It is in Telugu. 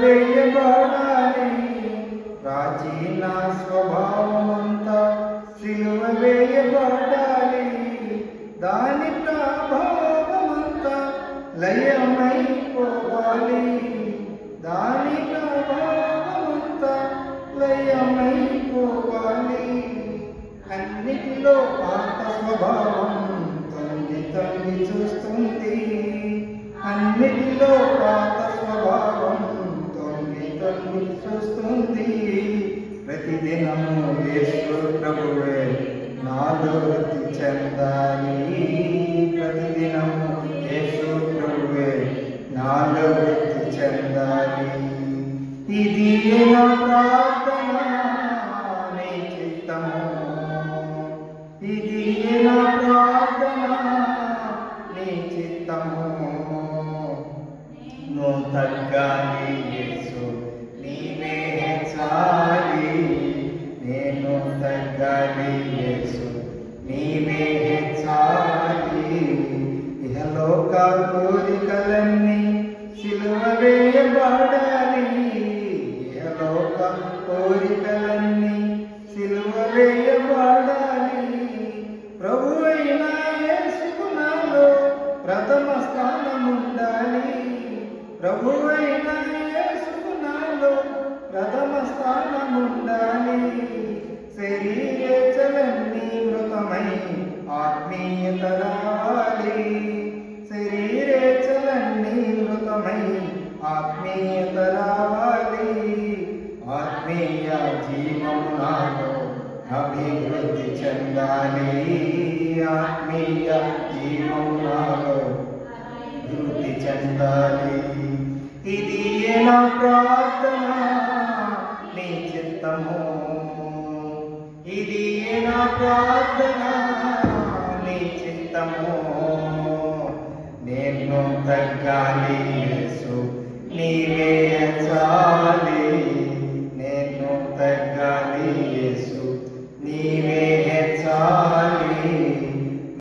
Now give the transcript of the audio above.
వేయబడాలి. ప్రాచీన స్వభావమంతా సిలువ వేయబడాలి. దాని ప్రభావమంతా లయమైపోవాలి. దాని ప్రభావమంతా లయమైపోవాలి. అన్నిటిలో పాత స్వభావం తొంగి తొంగి చూస్తుంది. అన్నిటిలో పాత స్వభావం తొంగి తొంగి చూస్తుంది. ప్రతిదినము యేసు ప్రభువే నాలో వృద్ధి చెందాలి. ప్రతిదినము యేసు ప్రభువే నాలో వృద్ధి చెందాలి. ఇది నా ప్రార్థన, నీ చిత్తము. ఇది నా ప్రార్థన, నీ చిత్తము. నువ్వు తగ్గాలి యేసు, నీవే హెచ్చాలి. నేను తగ్గాలి యేసు, నీవే హెచ్చాలి. ఇహలోక కోరికలన్నీ సిలువ వేయబడాలి. ఇహలోక కోరికలన్నీ సిలువ వేయబడాలి. ప్రభువైన యేసుకు నాలో ప్రథమ స్థానముండాలి. ప్రభువైన యేసుకు నాలో ప్రథమ స్థానముండాలి. శరీరేచ్ఛలన్నీ మృతమై ఆత్మీయత రావాలి. శరీరేచ్ఛలన్నీ మృతమై ఆత్మీయత రావాలి. ఆత్మీయ జీవము నాలో అభివృద్ధి చెందాలి. ఆత్మీయ జీవము నాలో అభివృద్ధి చెందాలి. ఇది నా ప్రార్థన, నీ చిత్తము. ఇది నా ప్రార్థన,